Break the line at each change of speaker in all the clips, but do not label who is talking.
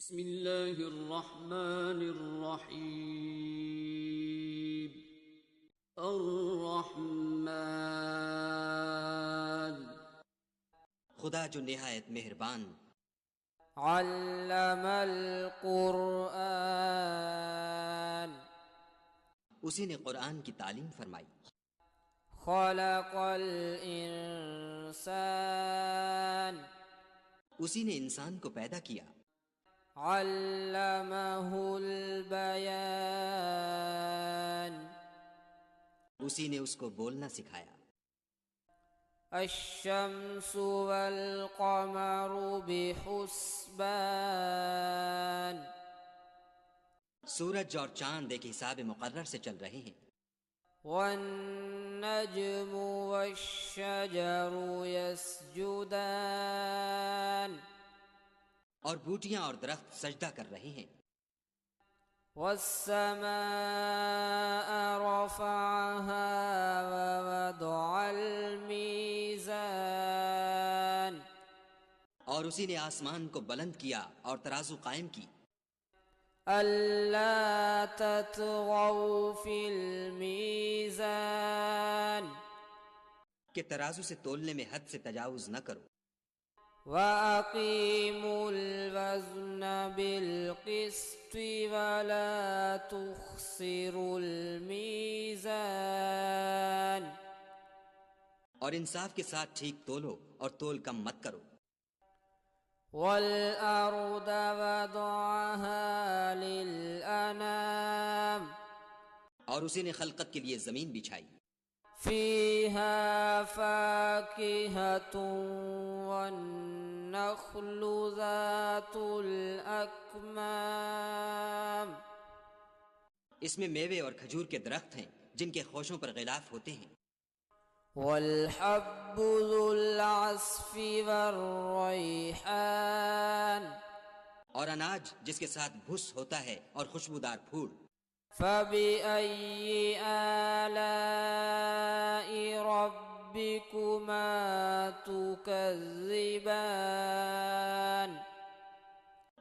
بسم اللہ الرحمن الرحیم الرحمن
خدا جو نہایت مہربان،
علم القرآن
اسی نے قرآن کی تعلیم فرمائی،
خلق الانسان
اسی نے انسان کو پیدا کیا،
علمہ البیان
اسی نے اس کو بولنا سکھایا،
الشمس والقمر بحسبان
سورج اور چاند ایک حساب مقرر سے چل رہے ہیں،
والنجم والشجر يسجدان
اور بوٹیاں اور درخت سجدہ کر رہے ہیں،
والسماء رفعها ووضع الميزان
اور اسی نے آسمان کو بلند کیا اور ترازو قائم کی،
ألا تطغوا في الميزان
کہ ترازو سے تولنے میں حد سے تجاوز نہ کرو،
وَأَقِيمُوا الْوَزْنَ بِالْقِسْطِ وَلَا تُخْسِرُوا الْمِيزَانَ
اور انصاف کے ساتھ ٹھیک تولو اور تول کم مت کرو،
وَالْأَرْضَ وَضَعَهَا لِلْأَنَامِ
اور اسی نے خلقت کے لیے زمین بچھائی،
فِيهَا فَاكِهَةٌ وَالنَّخْلُ ذَاتُ الْأَكْمَامِ
اس میں میوے اور کھجور کے درخت ہیں جن کے خوشوں پر غلاف ہوتے ہیں،
والحب ذو العصف والریحان
اور اناج جس کے ساتھ بھس ہوتا ہے اور خوشبودار پھول،
فبأي آلاء ربكما تكذبان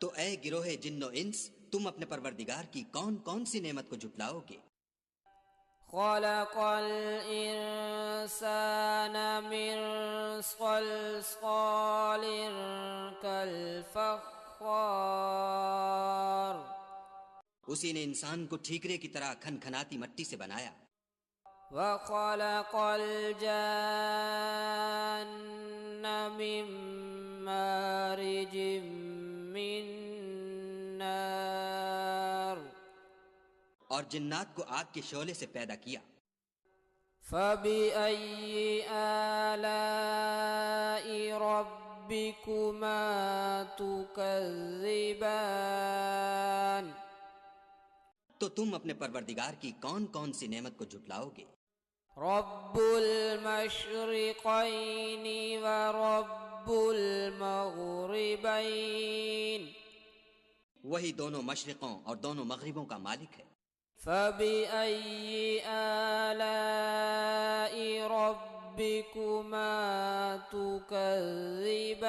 تو اے گروہ جن و انس، تم اپنے پروردگار کی کون کون سی نعمت کو جھٹلاؤ گے؟
خلق الإنسان من صلصال كالفخار
اسی نے انسان کو ٹھیکرے کی طرح کھنکھناتی مٹی سے بنایا،
وخلق الجان من مارج من نار
اور جنات کو آگ کے شعلے سے پیدا کیا،
فبأي آلاء ربكما تكذبان
تو تم اپنے پروردگار کی کون کون سی نعمت کو جھٹلاؤ گے؟
رب المشرقين ورب المغربين
وہی دونوں مشرقوں اور دونوں مغربوں کا مالک ہے،
فبأي آلاء ربكما تكذبان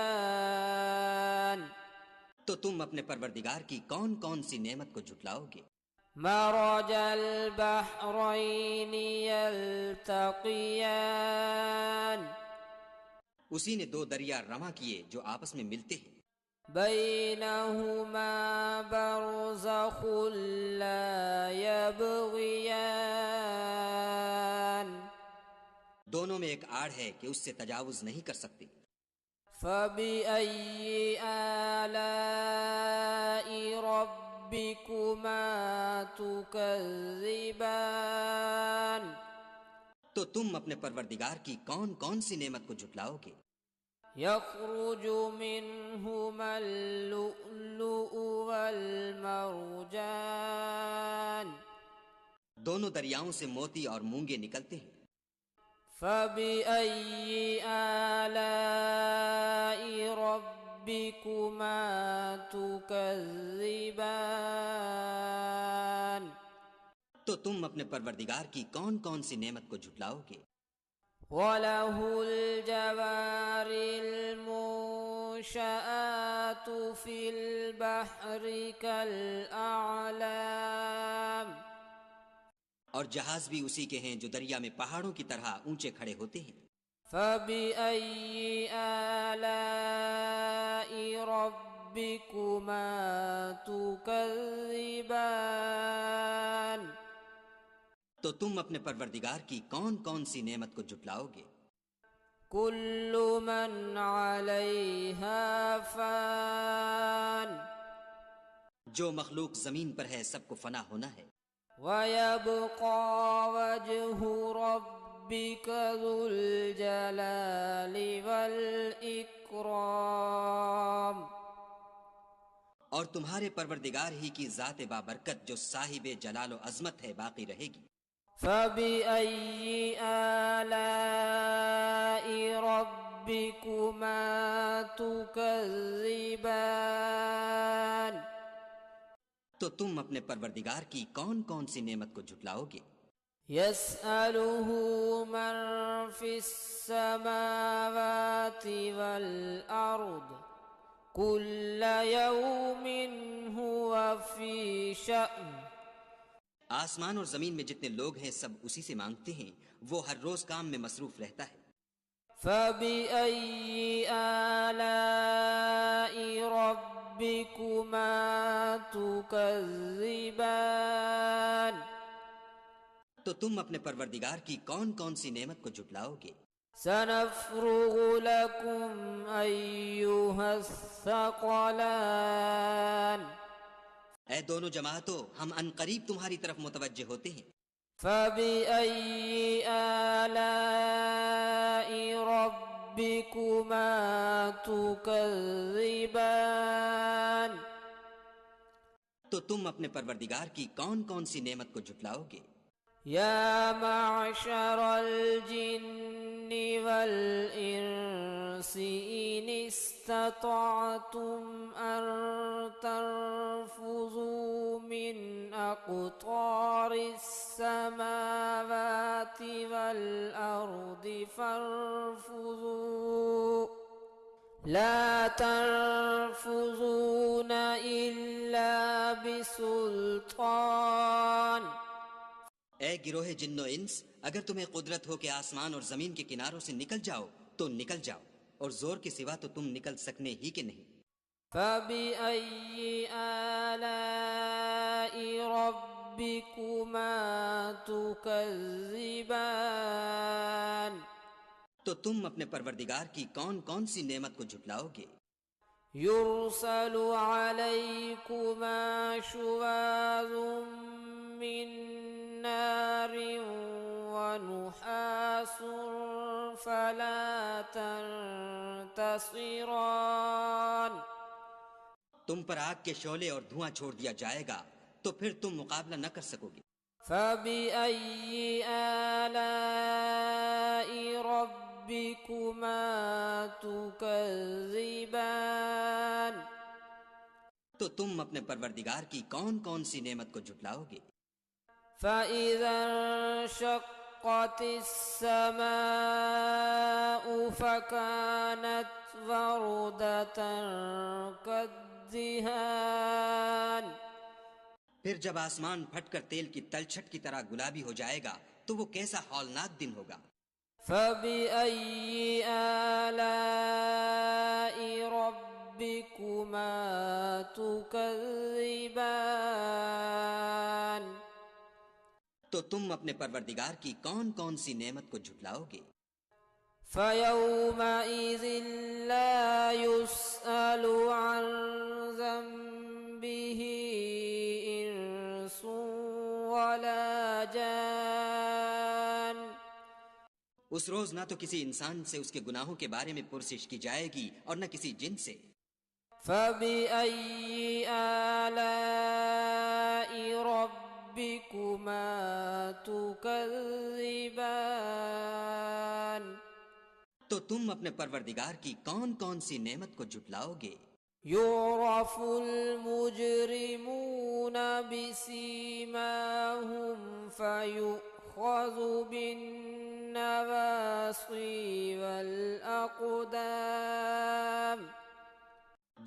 تو تم اپنے پروردگار کی کون کون سی نعمت کو جھٹلاؤ گے؟
مرج البحرين يلتقيان
اسی نے دو دریا رواں کیے جو آپس میں ملتے ہیں،
بينهما برزخ لا يبغيان
دونوں میں ایک آڑ ہے کہ اس سے تجاوز نہیں کر سکتے،
فبأي آلاء ربكما تكذبان
تو تم اپنے پروردگار کی کون کون سی نعمت کو جھٹلاؤ گے؟
يخرج منهما اللؤلؤ والمرجان
دونوں دریاؤں سے موتی اور مونگے نکلتے ہیں،
فبأي آلاء ربكما تكذبان
تو تم اپنے پروردگار کی کون کون سی نعمت کو جھٹلاؤ گے؟
وَلَهُ الْجَوَارِ الْمُنشَآتُ المنشآت في البحر كالأعلام
اور جہاز بھی اسی کے ہیں جو دریا میں پہاڑوں کی طرح اونچے کھڑے ہوتے ہیں۔
فبأي آلاء ربكما تكذبان
تو تم اپنے پروردگار کی کون کون سی نعمت کو جھٹلاؤ گے؟
كل من عليها فان
جو مخلوق زمین پر ہے سب کو فنا ہونا ہے،
ويبقى وجه ربك ذو الجلال والإكرام
اور تمہارے پروردگار ہی کی ذات بابرکت جو صاحب جلال و عظمت ہے باقی رہے گی۔
فبأي آلاء ربكما تكذبان
تو تم اپنے پروردگار کی کون کون سی نعمت کو جھٹلاؤ گے؟
يسأله من في السماوات والأرض كل يوم هو في شأن
آسمان اور زمین میں جتنے لوگ ہیں سب اسی سے مانگتے ہیں، وہ ہر روز کام میں مصروف رہتا ہے۔
فبأي آلاء ربكما تكذبان
تو تم اپنے پروردگار کی کون کون سی نعمت کو جھٹلاؤ گے؟
سنفرغ لكم أيها الثقلان
اے دونوں جماعتوں، ہم ان قریب تمہاری طرف متوجہ ہوتے ہیں۔
فبأي آلاء ربكما تكذبان
تو تم اپنے پروردگار کی کون کون سی نعمت کو جھٹلاؤ گے؟
يا معشر الجن والإنس إن استطعتم أن تنفذوا من أقطار السماوات والأرض فانفذوا لا تنفذون إلا بسلطان
اے گروہ جن و انس، اگر تمہیں قدرت ہو کہ آسمان اور زمین کے کناروں سے نکل جاؤ تو نکل جاؤ، اور زور کے سوا تو تم نکل سکنے ہی کے نہیں۔
فبأي آلاء ربكما تكذبان
تو تم اپنے پروردگار کی کون کون سی نعمت کو جھٹلاؤ گے؟
يرسل عليكما شواظ من نار ونحاس فلا تنتصران
تم پر آگ کے شعلے اور دھواں چھوڑ دیا جائے گا تو پھر تم مقابلہ نہ کر سکو گے۔
فبأي آلاء ربكما تكذبان
تو تم اپنے پروردگار کی کون کون سی نعمت کو جھٹلاؤ گے؟
فإذا انشقت السماء فكانت وردة كالدهان
پھر جب آسمان پھٹ کر تیل کی تلچھٹ کی طرح گلابی ہو جائے گا تو وہ کیسا ہولناک دن ہوگا۔
فبأي آلاء ربكما تكذبان
تو تم اپنے پروردگار کی کون کون سی نعمت کو جھٹلاؤ گے؟
فيومئذ لا يسأل عن ذنبه إنس ولا جان
اس روز نہ تو کسی انسان سے اس کے گناہوں کے بارے میں پرسش کی جائے گی اور نہ کسی جن سے۔
فبأي آلاء ربكما تكذبان
تو تم اپنے پروردگار کی کون کون سی نعمت کو جھٹلاؤ گے؟
يعرف المجرمون بسيماهم فيؤخذ بالنواصي والأقدام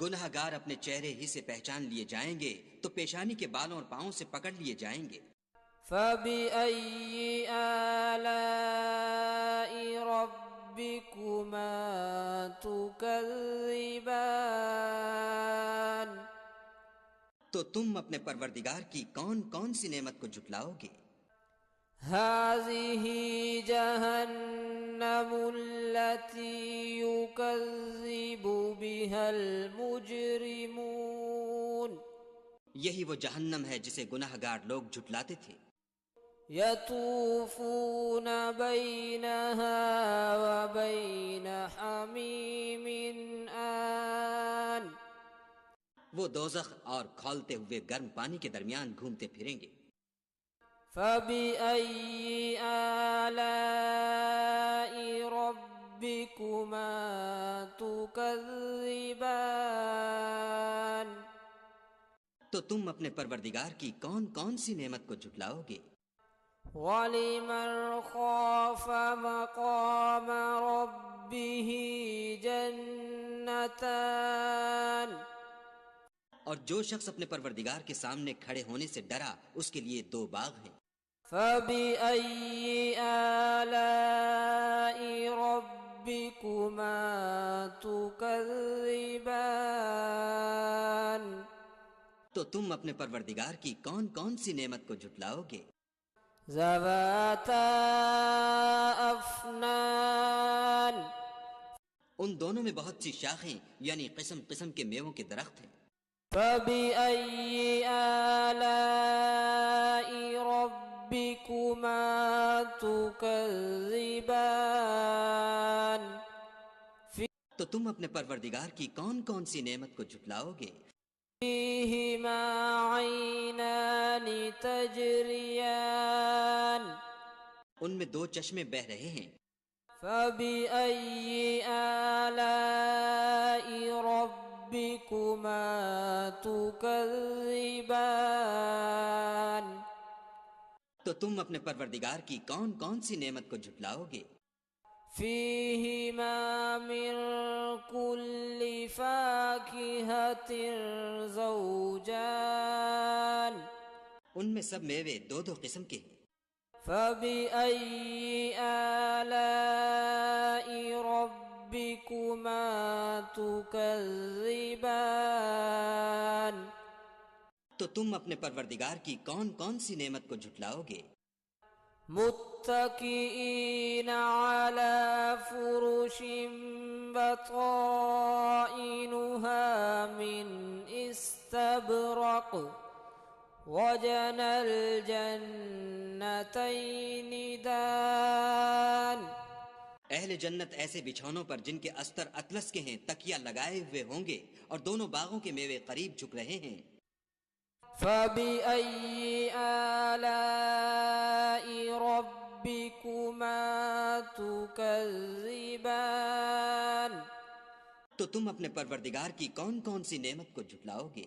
گناہ گار اپنے چہرے ہی سے پہچان لیے جائیں گے تو پیشانی کے بالوں اور پاؤں سے پکڑ لیے جائیں گے۔
فبأي آلاء ربكما تكذبان
تو تم اپنے پروردگار کی کون کون سی نعمت کو جھٹلاؤ گے؟
هذه جهنم التي يكذب بها المجرمون
یہی وہ جہنم ہے جسے گناہ گار لوگ جھٹلاتے تھے۔
يطوفون بينها وبين حميم آن
وہ دوزخ اور کھولتے ہوئے گرم پانی کے درمیان گھومتے پھریں گے۔
فبأي آلاء ربكما تكذبان
تو تم اپنے پروردگار کی کون کون سی نعمت کو جھٹلاؤ گے؟
وَلِمَنْ خَافَ مَقَامَ رَبِّهِ جَنَّتَانِ
اور جو شخص اپنے پروردگار کے سامنے کھڑے ہونے سے ڈرا اس کے لیے 2 باغ ہیں۔
فَبِأَيِّ آلَاءِ رَبِّكُمَا تُكَذِّبَانِ
تو تم اپنے پروردگار کی کون کون سی نعمت کو جھٹلاؤ گے؟
ذَوَاتَا أَفْنَانٍ
ان دونوں میں بہت سی شاخیں یعنی قسم قسم کے میووں کے درخت ہیں۔
فَبِأَيِّ آلَاءِ رَبِّكُمَا تُكَذِّبَانِ
تو تم اپنے پروردگار کی کون کون سی نعمت کو جھٹلاؤ گے؟
فِيهِمَا عَيْنَانِ تَجْرِيَانِ
ان میں 2 چشمے بہہ رہے ہیں۔
فَبِأَيِّ آلَاءِ رَبِّكُمَا تُكَذِّبَانِ
تو تم اپنے پروردگار کی کون کون سی نعمت کو جھٹلاؤ گے؟
فِيهِمَا مِن كُلِّ فَاكِهَةٍ زَوْجَانِ
ان میں سب میوے 2 قسم کے ہیں۔
فَبِأَيِّ آلَاءِ رَبِّكُمَا تُكَذِّبَانِ
تو تم اپنے پروردگار کی کون کون سی نعمت کو جھٹلاؤ گے؟
متكئين على فرش بطائنها من استبرق وجنى الجنتين دان
اہل جنت ایسے بچھونوں پر جن کے استر اطلس کے ہیں تکیہ لگائے ہوئے ہوں گے اور دونوں باغوں کے میوے قریب جھک رہے ہیں۔
فَبِأَيِّ آلَاءِ رَبِّكُمَا تُكَذِّبَانِ
تو تم اپنے پروردگار کی کون کون سی نعمت کو جھٹلاؤ گے؟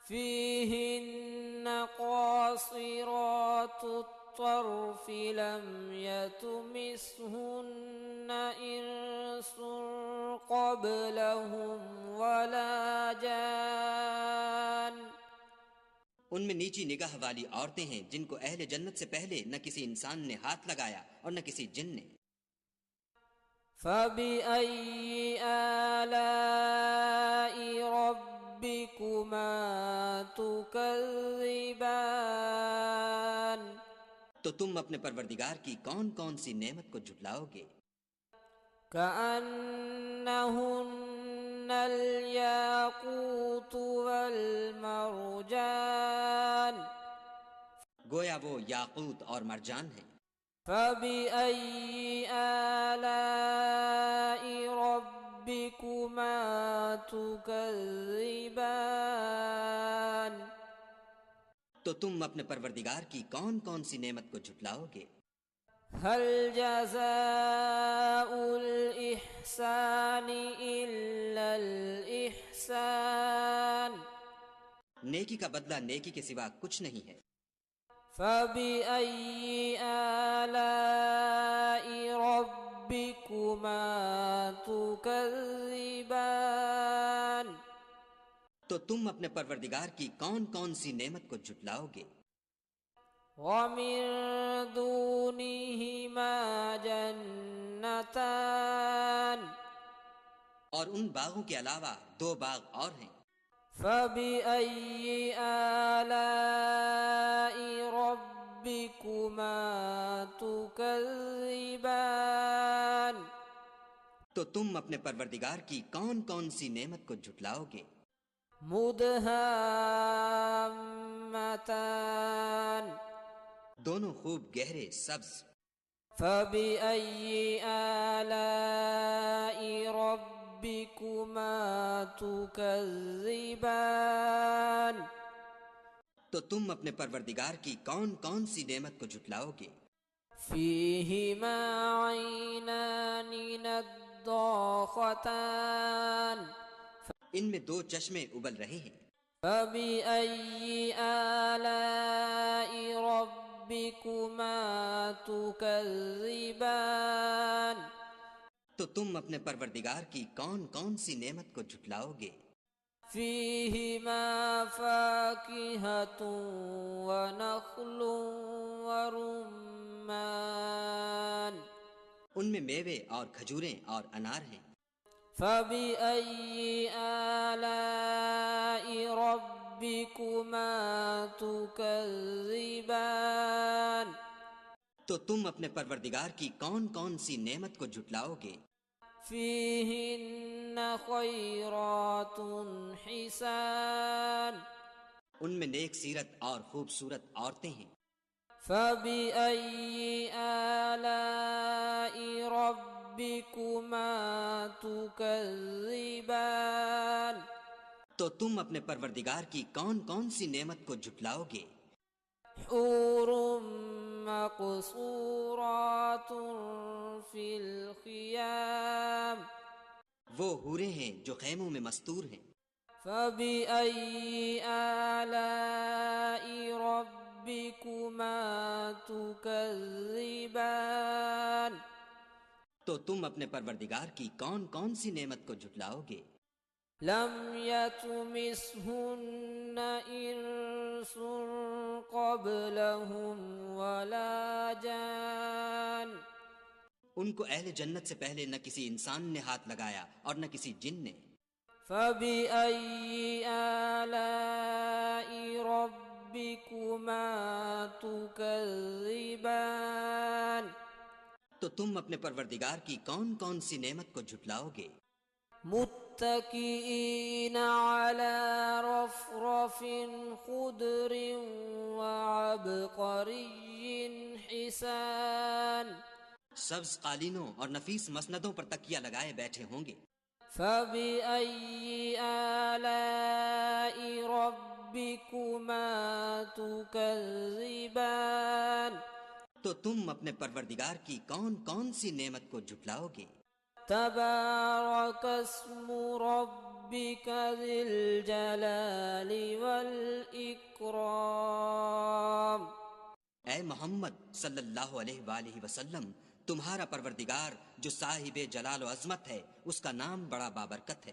فِيهِنَّ قَاصِرَاتُ الطَّرْفِ لَمْ يَطْمِثْهُنَّ إِنسٌ قَبْلَهُمْ وَلَا جَانٌّ
ان میں نیچی نگاہ والی عورتیں ہیں جن کو اہل جنت سے پہلے نہ کسی انسان نے ہاتھ لگایا اور نہ کسی جن نے۔
فَبِأَيِّ آلَاءِ رَبِّكُمَا تُكَذِّبَانِ
تو تم اپنے پروردگار کی کون کون سی نعمت کو جھٹلاؤ گے؟
كَأَنَّهُنَّ الْيَاقُوتُ وَالْمَرْجَانُ
گویا وہ یاقوت اور مرجان ہیں۔
فَبِأَيِّ آلَاءِ رَبِّكُمَا تُكَذِّبَانِ
تو تم اپنے پروردگار کی کون کون سی نعمت کو جھٹلاؤ گے؟
هل جزاء الإحسان إلا الإحسان
نیکی کا بدلہ نیکی کے سوا کچھ نہیں ہے۔
فَبِأَيِّ آلَاءِ رَبِّكُمَا تُكَذِّبَانِ
تو تم اپنے پروردگار کی کون کون سی نعمت کو جھٹلاؤ گے؟
ومن دونهما جنتان
اور ان باغوں کے علاوہ 2 باغ اور ہیں۔
فبأي آلاء ربكما تكذبان
تو تم اپنے پروردگار کی کون کون سی نعمت کو جھٹلاؤ گے؟
مدهامتان
دونوں خوب گہرے سبز۔
فبأي آلاء ربكما تكذبان
تو تم اپنے پروردگار کی کون کون سی نعمت کو جھٹلاؤ گے؟
فيهما عينان نضاختان
ان میں 2 چشمے ابل رہے ہیں۔
فبأي آلاء ربكما تكذبان
تو تم اپنے پروردگار کی کون کون سی نعمت کو جھٹلاؤ گے؟
فيهما فاكهة ونخل ورمان
ان میں میوے اور کھجوریں اور انار ہیں۔
فبأي آلاء ربكما تكذبان
تو تم اپنے پروردگار کی کون کون سی نعمت کو جھٹلاؤ گے؟
فيهن خيرات حسان
ان میں نیک سیرت اور خوبصورت عورتیں ہیں۔
فبأي آلاء ربكما تكذبان
تو تم اپنے پروردگار کی کون کون سی نعمت کو جھٹلاؤ گے؟
حور مقصورات في الخيام
وہ حوریں ہیں جو خیموں میں مستور ہیں۔
فبأي آلاء ربكما تكذبان
تو تم اپنے پروردگار کی کون کون سی نعمت کو جھٹلاؤ گے؟
لم يطمثهن إنس قبلهم ولا جان
ان کو اہل جنت سے پہلے نہ کسی انسان نے ہاتھ لگایا اور نہ کسی جن نے۔
فبأي آلاء ربكما تكذبان
تو تم اپنے پروردگار کی کون کون سی نعمت کو جھٹلاؤ گے؟
متكئين على رفرف خضر وعبقري حسان
سبز قالینوں اور نفیس مسندوں پر تکیہ لگائے بیٹھے ہوں گے۔
فبأي آلاء ربكما تكذبان
تو تم اپنے پروردگار کی کون کون سی نعمت کو جھٹلاؤ گے؟
تبارك اسم ربك ذي الجلال والإكرام
اے محمد صلی اللہ علیہ وآلہ وسلم، تمہارا پروردگار جو صاحب جلال و عظمت ہے، اس کا نام بڑا بابرکت ہے۔